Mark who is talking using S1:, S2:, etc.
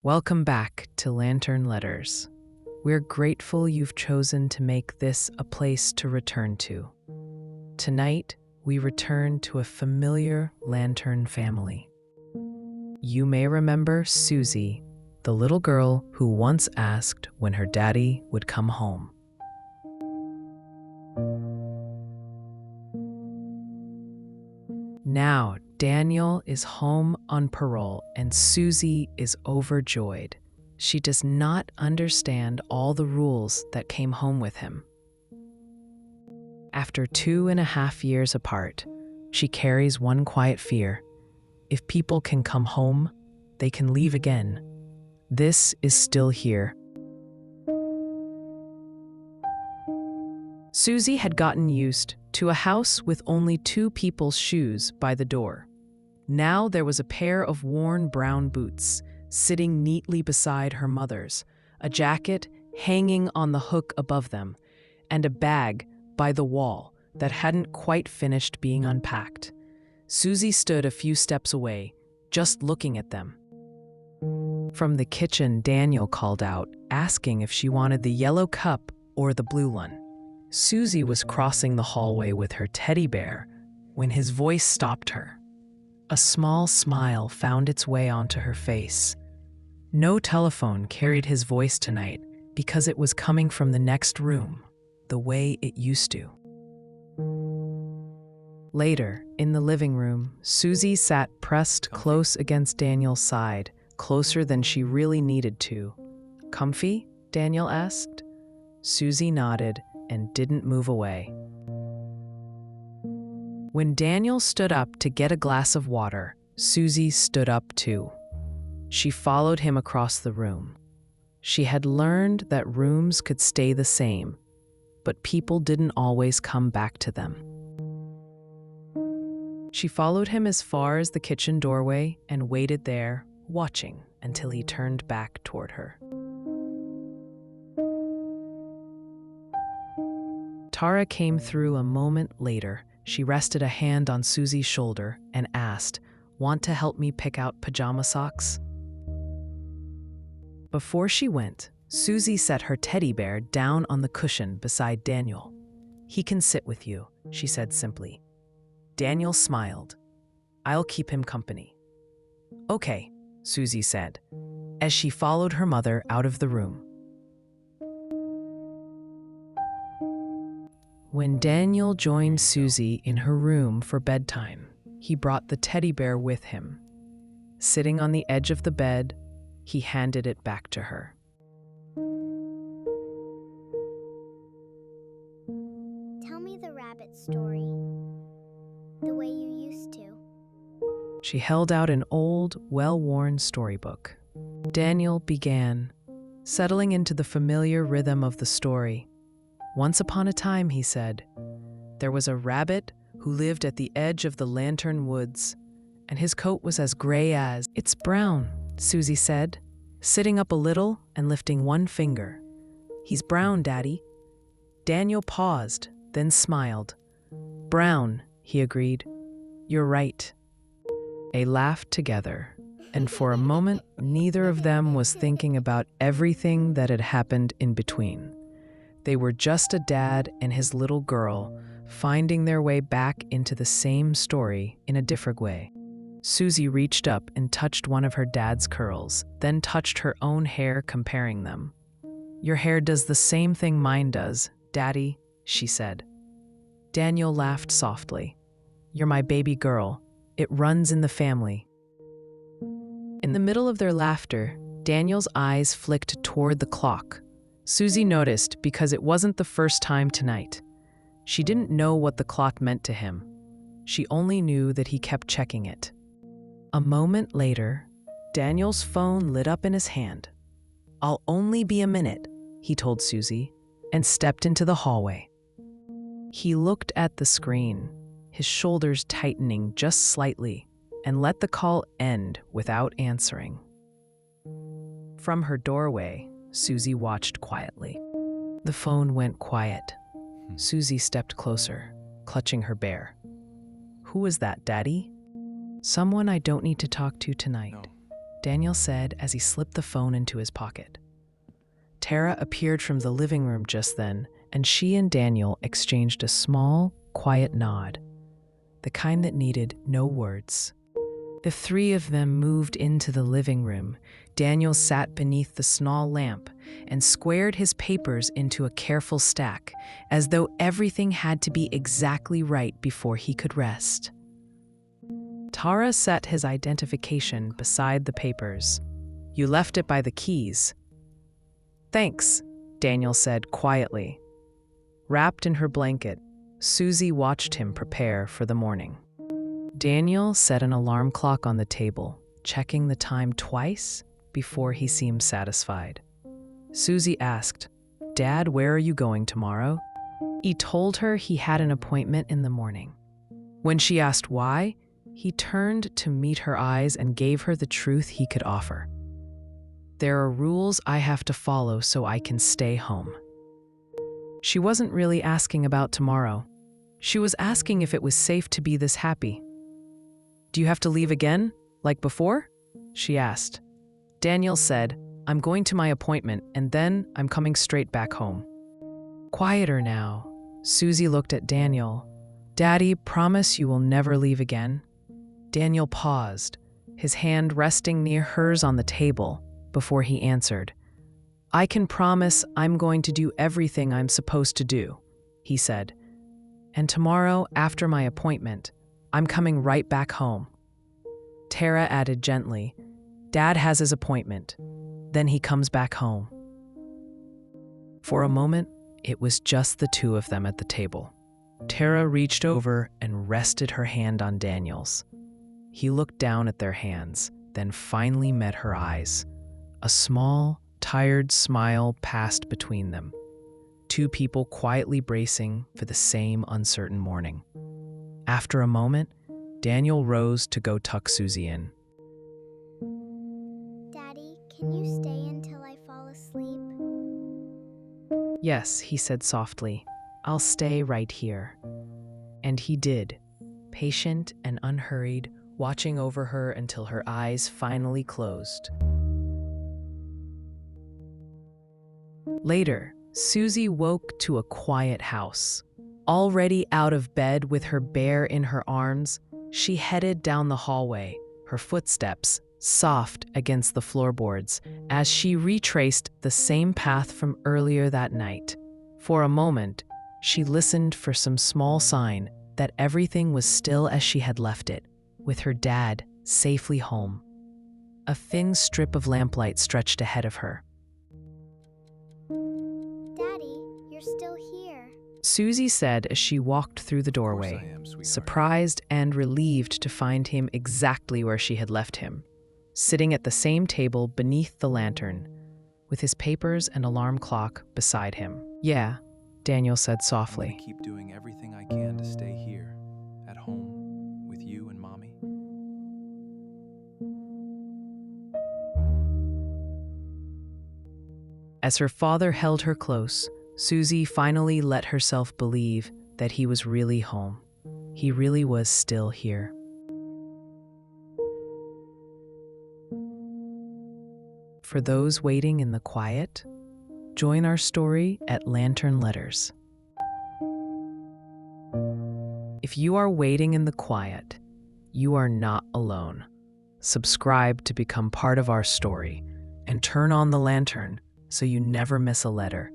S1: Welcome back to Lantern Letters. We're grateful you've chosen to make this a place to return to. Tonight, we return to a familiar lantern family. You may remember Suzie, the little girl who once asked when her daddy would come home. Now, Daniel is home on parole and Suzie is overjoyed. She does not understand all the rules that came home with him. After 2.5 years apart, she carries one quiet fear. If people can come home, they can leave again. This is still here. Suzie had gotten used to a house with only 2 people's shoes by the door. Now there was a pair of worn brown boots sitting neatly beside her mother's, a jacket hanging on the hook above them, and a bag by the wall that hadn't quite finished being unpacked. Suzie stood a few steps away, just looking at them. From the kitchen, Daniel called out, asking if she wanted the yellow cup or the blue one. Suzie was crossing the hallway with her teddy bear when his voice stopped her. A small smile found its way onto her face. No telephone carried his voice tonight because it was coming from the next room, the way it used to. Later, in the living room, Suzie sat pressed close against Daniel's side, closer than she really needed to. "Comfy?" Daniel asked. Suzie nodded and didn't move away. When Daniel stood up to get a glass of water, Suzie stood up too. She followed him across the room. She had learned that rooms could stay the same, but people didn't always come back to them. She followed him as far as the kitchen doorway and waited there, watching until he turned back toward her. Tara came through a moment later. She rested a hand on Suzie's shoulder and asked, "Want to help me pick out pajama socks?" Before she went, Suzie set her teddy bear down on the cushion beside Daniel. "He can sit with you," she said simply. Daniel smiled. "I'll keep him company." "Okay," Suzie said, as she followed her mother out of the room. When Daniel joined Suzie in her room for bedtime, he brought the teddy bear with him. Sitting on the edge of the bed, he handed it back to her.
S2: Tell me the rabbit story, the way you used to.
S1: She held out an old, well-worn storybook. Daniel began, settling into the familiar rhythm of the story. "Once upon a time," he said, "there was a rabbit who lived at the edge of the lantern woods, and his coat was as gray as—" "It's brown," Suzie said, sitting up a little and lifting one finger. "He's brown, Daddy." Daniel paused, then smiled. "Brown," he agreed. "You're right." They laughed together, and for a moment, neither of them was thinking about everything that had happened in between. They were just a dad and his little girl, finding their way back into the same story in a different way. Suzie reached up and touched one of her dad's curls, then touched her own hair, comparing them. "Your hair does the same thing mine does, Daddy," she said. Daniel laughed softly. "You're my baby girl. It runs in the family." In the middle of their laughter, Daniel's eyes flicked toward the clock. Suzie noticed because it wasn't the first time tonight. She didn't know what the clock meant to him. She only knew that he kept checking it. A moment later, Daniel's phone lit up in his hand. "I'll only be a minute," he told Suzie, and stepped into the hallway. He looked at the screen, his shoulders tightening just slightly, and let the call end without answering. From her doorway, Suzie watched quietly. The phone went quiet. Suzie stepped closer, clutching her bear. "Who was that, Daddy?" "Someone I don't need to talk to tonight."
S3: No.
S1: Daniel said as he slipped the phone into his pocket. Tara appeared from the living room just then, and she and Daniel exchanged a small, quiet nod, the kind that needed no words. The three of them moved into the living room. Daniel sat beneath the small lamp and squared his papers into a careful stack, as though everything had to be exactly right before he could rest. Tara set his identification beside the papers. "You left it by the keys." "Thanks," Daniel said quietly. Wrapped in her blanket, Suzie watched him prepare for the morning. Daniel set an alarm clock on the table, checking the time twice before he seemed satisfied. Suzie asked, "Dad, where are you going tomorrow?" He told her he had an appointment in the morning. When she asked why, he turned to meet her eyes and gave her the truth he could offer. "There are rules I have to follow so I can stay home." She wasn't really asking about tomorrow. She was asking if it was safe to be this happy. "Do you have to leave again, like before?" she asked. Daniel said, "I'm going to my appointment, and then I'm coming straight back home." Quieter now, Suzie looked at Daniel. "Daddy, promise you will never leave again?" Daniel paused, his hand resting near hers on the table, before he answered. "I can promise I'm going to do everything I'm supposed to do," he said. "And tomorrow, after my appointment, I'm coming right back home." Tara added gently, "Dad has his appointment. Then he comes back home." For a moment, it was just the two of them at the table. Tara reached over and rested her hand on Daniel's. He looked down at their hands, then finally met her eyes. A small, tired smile passed between them. Two people quietly bracing for the same uncertain morning. After a moment, Daniel rose to go tuck Suzie in.
S2: Daddy, can you stay until I fall asleep?
S1: "Yes," he said softly, "I'll stay right here." And he did, patient and unhurried, watching over her until her eyes finally closed. Later, Suzie woke to a quiet house. Already out of bed with her bear in her arms, she headed down the hallway, her footsteps soft against the floorboards as she retraced the same path from earlier that night. For a moment, she listened for some small sign that everything was still as she had left it, with her dad safely home. A thin strip of lamplight stretched ahead of her.
S2: Daddy, you're still here.
S1: Suzie said as she walked through the doorway, surprised and relieved to find him exactly where she had left him, sitting at the same table beneath the lantern, with his papers and alarm clock beside him. "Yeah," Daniel said softly.
S3: I'm gonna keep doing everything I can to stay here, at home, with you and Mommy.
S1: As her father held her close, Suzie finally let herself believe that he was really home. He really was still here. For those waiting in the quiet, join our story at Lantern Letters. If you are waiting in the quiet, you are not alone. Subscribe to become part of our story and turn on the lantern so you never miss a letter.